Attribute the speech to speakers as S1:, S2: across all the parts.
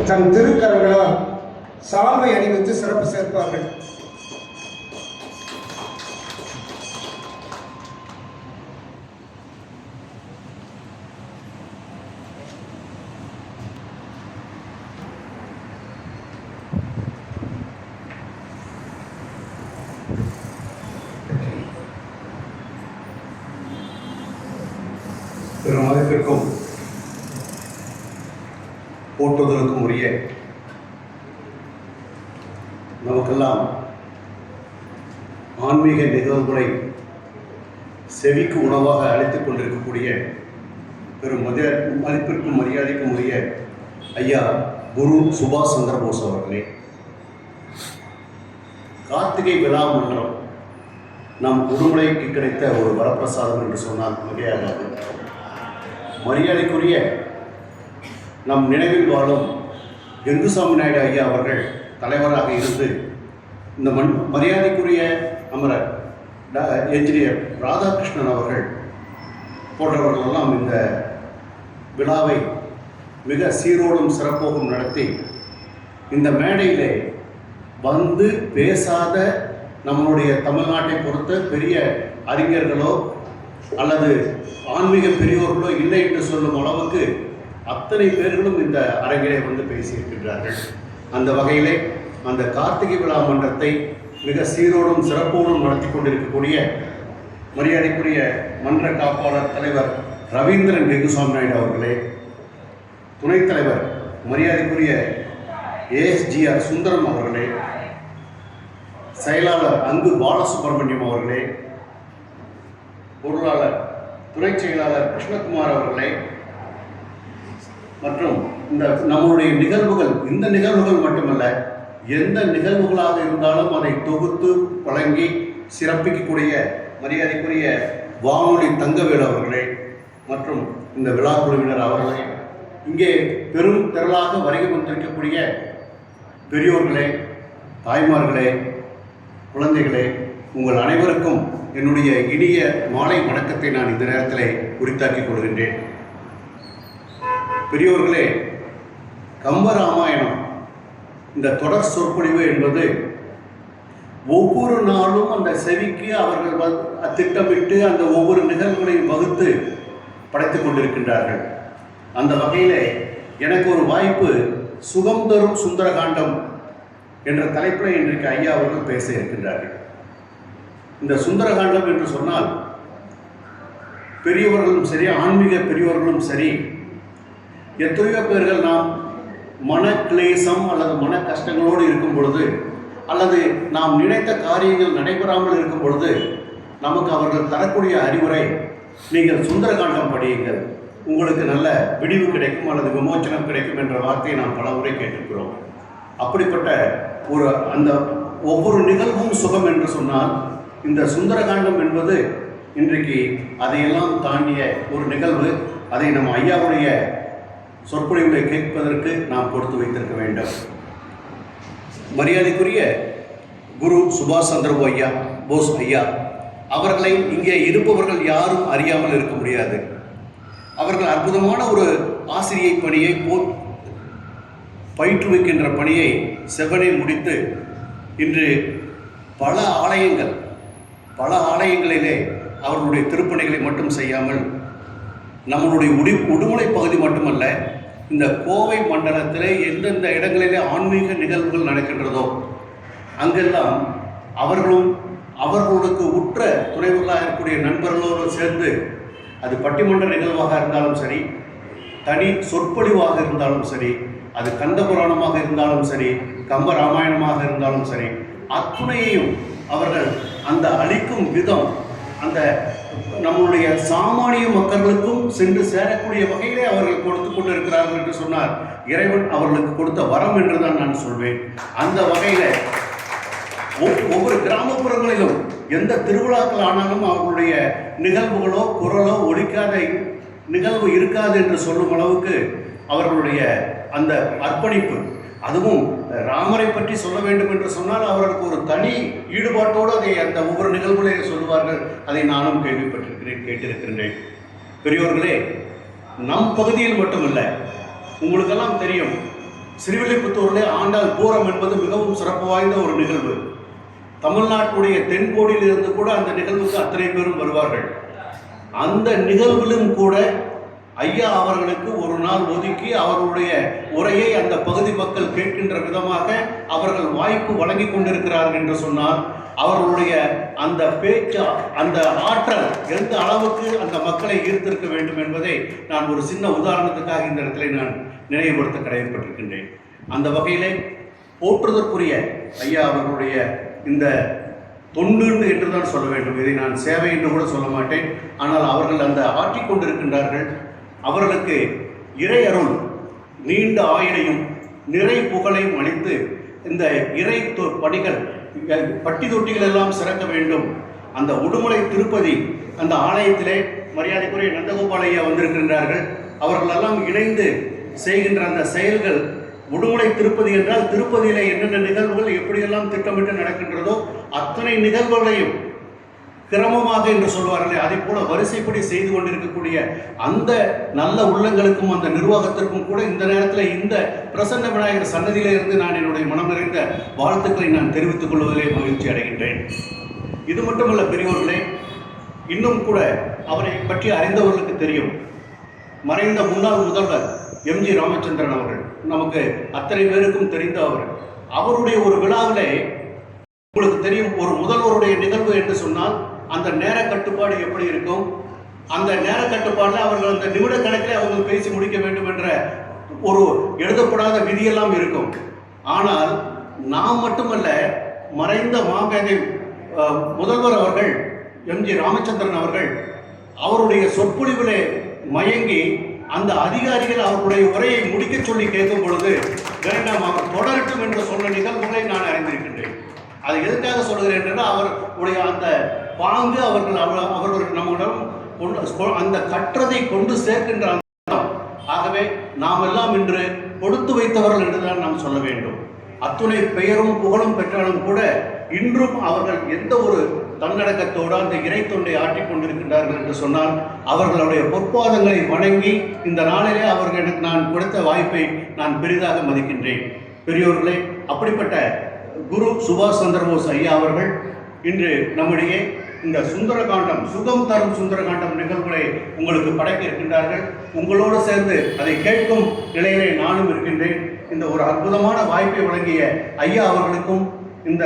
S1: தன் திருக்கரங்களால் சால்வை அணிவித்து சிறப்பு சேர்ப்பார்கள்.
S2: பெருமதிப்பிற்கும் போற்றுதலுக்கும் உரிய நமக்கெல்லாம் ஆன்மீக நிகழ்வுகளை செவிக்கு உணவாக அழைத்துக் கொண்டிருக்கக்கூடிய பெரும் மதிப்பிற்கும் மரியாதைக்கும் உரிய ஐயா குரு சுபாஷ் சந்திரபோஸ் அவர்களே, கார்த்திகை விழா மன்றம் நம் உடுமலைக்கு கிடைத்த ஒரு வரப்பிரசாதம் என்று சொன்னால் மிகையாகாது. மரியாதைக்குரிய நம் நினைவில் வாழும் கெங்குசாமி நாயுடு ஐயா அவர்கள் தலைவராக இருந்து இந்த மரியாதைக்குரிய அமரர் என்ஜினியர் ராதாகிருஷ்ணன் அவர்கள் போன்றவர்களெல்லாம் இந்த விழாவை மிக சீரோடும் சிறப்போடும் நடத்தி இந்த மேடையிலே வந்து பேசாத நம்மளுடைய தமிழ்நாட்டை பொறுத்த பெரிய அறிஞர்களோ அல்லது ஆன்மீக பெரியோர்களோ இல்லை என்று சொல்லும் அளவுக்கு அத்தனை பேர்களும் இந்த அரங்கிலே வந்து பேசியிருக்கின்றார்கள். அந்த வகையிலே அந்த கார்த்திகை விழா மன்றத்தை மிக சீரோடும் சிறப்போடும் நடத்தி கொண்டிருக்கக்கூடிய மரியாதைக்குரிய மன்ற காப்பாளர் தலைவர் ரவீந்திரன் கெங்குசாமி நாயுடு அவர்களே, துணைத் தலைவர் மரியாதைக்குரிய ஏஎஸ்ஜிஆர் சுந்தரம் அவர்களே, செயலாளர் அங்கு பாலசுப்ரமணியம் அவர்களே, பொருளாளர் துணை செயலாளர் கிருஷ்ணகுமார் அவர்களே, மற்றும் இந்த நம்முடைய நிகழ்வுகள், இந்த நிகழ்வுகள் மட்டுமல்ல, எந்த நிகழ்வுகளாக இருந்தாலும் அதை தொகுத்து வழங்கி சிறப்பிக்கக்கூடிய மரியாதைக்குரிய வானொலி தங்கவேல் அவர்களே மற்றும் இந்த விழா குழுவினர் அவர்களே, இங்கே பெரும் திரளாக வருகை வந்திருக்கக்கூடிய பெரியோர்களே, தாய்மார்களே, குழந்தைகளே, உங்கள் அனைவருக்கும் என்னுடைய இனிய மாலை வணக்கத்தை நான் இந்த நேரத்தில் உரித்தாக்கிக் கொள்கின்றேன். பெரியோர்களே, கம்பராமாயணம் இந்த தொடர் சொற்பொழிவு என்பது ஒவ்வொரு நாளும் அந்த செவிக்கு அவர்கள் திட்டமிட்டு அந்த ஒவ்வொரு நிகழ்வுகளையும் வகுத்து படைத்துக் கொண்டிருக்கின்றார்கள். அந்த வகையில் எனக்கு ஒரு வாய்ப்பு சுகம் தரும் சுந்தரகாண்டம் என்ற தலைப்பில் இன்றைக்கு ஐயா அவர்கள் பேச இருக்கின்றார்கள். இந்த சுந்தரகாண்டம் என்று சொன்னால் பெரியவர்களும் சரி, ஆன்மீக பெரியவர்களும் சரி, எத்தனையோ பேர்கள் நாம் மன கிளேசம் அல்லது மன கஷ்டங்களோடு இருக்கும் பொழுது அல்லது நாம் நினைத்த காரியங்கள் நடைபெறாமல் இருக்கும் பொழுது நமக்கு அவர்கள் தரக்கூடிய அறிவுரை, நீங்கள் சுந்தரகாண்டம் படியுங்கள், உங்களுக்கு நல்ல விடிவு கிடைக்கும் அல்லது விமோச்சனம் கிடைக்கும் என்ற வார்த்தையை நாம் பல முறை கேட்டிருக்கிறோம். அப்படிப்பட்ட ஒரு அந்த ஒவ்வொரு நிகழ்வும் சுகம் என்று சொன்னால் இந்த சுந்தரகாண்டம் என்பது இன்றைக்கு அதையெல்லாம் தாண்டிய ஒரு நிகழ்வு. அதை நம் ஐயாவுடைய சொற்பொழிவுகளை கேட்பதற்கு நாம் கொடுத்து வைத்திருக்க வேண்டும். மரியாதைக்குரிய குரு சுபாஷ் சந்திரபோஸ் ஐயா அவர்களை இங்கே இருப்பவர்கள் யாரும் அறியாமல் இருக்க முடியாது. அவர்கள் அற்புதமான ஒரு ஆசிரியை பணியை பயிற்றுவிக்கின்ற பணியை செவ்வனே முடித்து இன்று பல ஆலயங்களிலே அவர்களுடைய திருப்பணிகளை மட்டும் செய்யாமல் நம்மளுடைய உடுமலை பகுதி மட்டுமல்ல, இந்த கோவை மண்டலத்திலே எந்தெந்த இடங்களிலே ஆன்மீக நிகழ்வுகள் நடக்கின்றதோ அங்கெல்லாம் அவர்களுக்கு உற்ற துணைவர்களாக இருக்கக்கூடிய நண்பர்களோடு சேர்ந்து, அது பட்டிமன்ற நிகழ்வாக இருந்தாலும் சரி, தனி சொற்பொழிவாக இருந்தாலும் சரி, அது கந்த புராணமாக இருந்தாலும் சரி, கம்ப ராமாயணமாக இருந்தாலும் சரி, அத்துணையையும் அவர்கள் அந்த அளிக்கும் விதம் அந்த நம்முடைய சாமானிய மக்களுக்கும் சென்று சேரக்கூடிய வகையிலே அவர்கள் கொடுத்து கொண்டிருக்கிறார்கள் என்று சொன்னார். இறைவன் அவர்களுக்கு கொடுத்த வரம் என்றுதான் நான் சொல்வேன். அந்த வகையில் ஒவ்வொரு கிராமப்புறங்களிலும் எந்த திருவிழாக்கள் ஆனாலும் அவர்களுடைய நிகழ்வுகளோ குரலோ ஒழிக்காத நிகழ்வு இருக்காது என்று சொல்லும் அளவுக்கு அவர்களுடைய அந்த அர்ப்பணிப்பு, அதுவும் ராமரை பற்றி சொல்ல வேண்டும் என்று சொன்னால் அவர்களுக்கு ஒரு தனி ஈடுபாட்டோடு அதை அந்த ஒவ்வொரு நிகழ்வுகளையும் சொல்லுவார்கள். அதை நானும் கேட்டிருக்கின்றேன். பெரியோர்களே, நம் பகுதியில் மட்டுமல்ல, உங்களுக்கெல்லாம் தெரியும், ஸ்ரீவில்லிபுத்தூரிலே ஆண்டாள் பூரம் என்பது மிகவும் சிறப்பு வாய்ந்த ஒரு நிகழ்வு. தமிழ்நாட்டுடைய தென்கோடியிலிருந்து கூட அந்த நிகழ்வுக்கு அத்தனை பேரும் வருவார்கள். அந்த நிகழ்விலும் கூட ஐயா அவர்களுக்கு ஒரு நாள் ஒதுக்கி அவர்களுடைய உரையை அந்த பகுதி மக்கள் கேட்கின்ற விதமாக அவர்கள் வாய்ப்பு வழங்கி கொண்டிருக்கிறார்கள் என்று சொன்னால் அவர்களுடைய அந்த பேச்சு, அந்த ஆற்றல் எந்த அளவுக்கு அந்த மக்களை ஈர்த்திருக்க வேண்டும் என்பதை நான் ஒரு சின்ன உதாரணத்துக்காக இந்த இடத்துல நான் நினைவுபடுத்த கடமைப்பட்டிருக்கின்றேன். அந்த வகையிலே போற்றுதற்குரிய ஐயா அவர்களுடைய இந்த தொண்டு என்று தான் சொல்ல வேண்டும். இதை நான் சேவை என்று கூட சொல்ல மாட்டேன். ஆனால் அவர்கள் அந்த ஆற்றிக் கொண்டிருக்கின்றார்கள். அவர்களுக்கு இறை அருள் நீண்ட ஆயுளையும் நிறை புகழையும் அளித்து இந்த இறை பணிகள் பட்டி தொட்டிகள் எல்லாம் சிறக்க வேண்டும். அந்த உடுமலை திருப்பதி அந்த ஆலயத்திலே மரியாதைக்குரிய நந்தகோபால் ஐயா வந்திருக்கின்றார்கள். அவர்களெல்லாம் இணைந்து செய்கின்ற அந்த செயல்கள், உடுமலை திருப்பதி என்றால் திருப்பதியிலே என்னென்ன நிகழ்வுகள் எப்படியெல்லாம் திட்டமிட்டு நடக்கின்றதோ அத்தனை நிகழ்வுகளையும் கிரமமாக என்று சொல்வார்களே, அதை போல வரிசைப்படி செய்து கொண்டிருக்கக்கூடிய அந்த நல்ல உள்ளங்களுக்கும் அந்த நிர்வாகத்திற்கும் கூட இந்த நேரத்தில் இந்த பிரசன்ன விநாயகர் சன்னதியிலே இருந்து நான் என்னுடைய மனம் நிறைந்த வாழ்த்துக்களை நான் தெரிவித்துக் கொள்வதிலே மகிழ்ச்சி அடைகின்றேன். இது மட்டுமல்ல பெரியோர்களே, இன்னும் கூட அவரை பற்றி அறிந்தவர்களுக்கு தெரியும். மறைந்த முன்னாள் முதல்வர் எம்ஜி ராமச்சந்திரன் அவர்கள் நமக்கு அத்தனை பேருக்கும் தெரிந்த அவருடைய ஒரு விழாவிலே உங்களுக்கு தெரியும், ஒரு முதல்வருடைய நிகழ்வு என்று சொன்னால் அந்த நேர கட்டுப்பாடு எப்படி இருக்கும். அந்த நேர கட்டுப்பாடில் அவர்கள் அந்த நிமிட கணக்கில் அவர்கள் பேசி முடிக்க வேண்டும் என்ற ஒரு எழுதப்படாத விதியெல்லாம் இருக்கும். ஆனால் நாம் மட்டுமல்ல, மறைந்த மாமேதை முதல்வர் அவர்கள் எம்ஜி ராமச்சந்திரன் அவர்கள் அவருடைய சொற்பொழிவிலே மயங்கி அந்த அதிகாரிகள் அவர்களுடைய உரையை முடிக்க சொல்லி கேட்கும் பொழுது வேண்டாம் அவர் தொடரட்டும் என்று சொன்ன நிகழ்வுகளை நான் அறிந்திருக்கின்றேன். அதை எதுக்காக சொல்கிறேன் என்றால் அவர்களுடைய அந்த பாங்கு அவர்கள் நம்மிடம் அந்த கற்றதை கொண்டு சேர்க்கின்ற. ஆகவே நாம் எல்லாம் இன்று கொடுத்து வைத்தவர்கள் என்றுதான் நாம் சொல்ல வேண்டும். அத்துணை பெயரும் புகழும் பெற்றாலும் கூட இன்றும் அவர்கள் எந்த ஒரு தன்னடக்கத்தோடு அந்த இறை தொண்டை ஆற்றிக் கொண்டிருக்கின்றார்கள் என்று சொன்னால் அவர்களுடைய பொற்பாதங்களை வணங்கி இந்த நாளிலே அவர்களுக்கு நான் கொடுத்த வாய்ப்பை நான் பெரிதாக மதிக்கின்றேன். பெரியோர்களே, அப்படிப்பட்ட குரு சுபாஷ் சந்திரபோஸ் ஐயா அவர்கள் இன்று நம்முடைய இந்த சுந்தரகாண்டம், சுகம் தரும் சுந்தரகாண்டம் நிகழ்வுகளை உங்களுக்கு படைக்க இருக்கின்றார்கள். உங்களோடு சேர்ந்து அதை கேட்கும் நிலையிலே நானும் இருக்கின்றேன். இந்த ஒரு அற்புதமான வாய்ப்பை வழங்கிய ஐயா அவர்களுக்கும் இந்த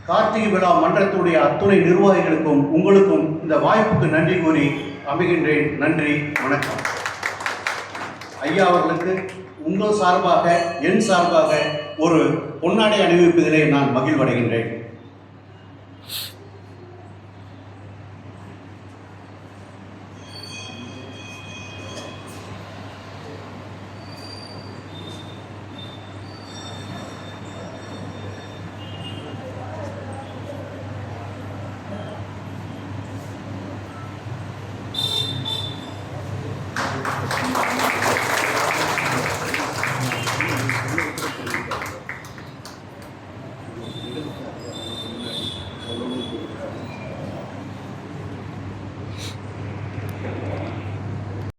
S2: கார்த்திகை விழா மன்றத்துடைய அத்துணை நிர்வாகிகளுக்கும் உங்களுக்கும் இந்த வாய்ப்புக்கு நன்றி கூறி அமைகின்றேன். நன்றி, வணக்கம். ஐயா அவர்களுக்கு உங்கள் சார்பாக, என் சார்பாக ஒரு பொன்னாடை அணிவிப்பதிலே நான் மகிழ்வடைகின்றேன்.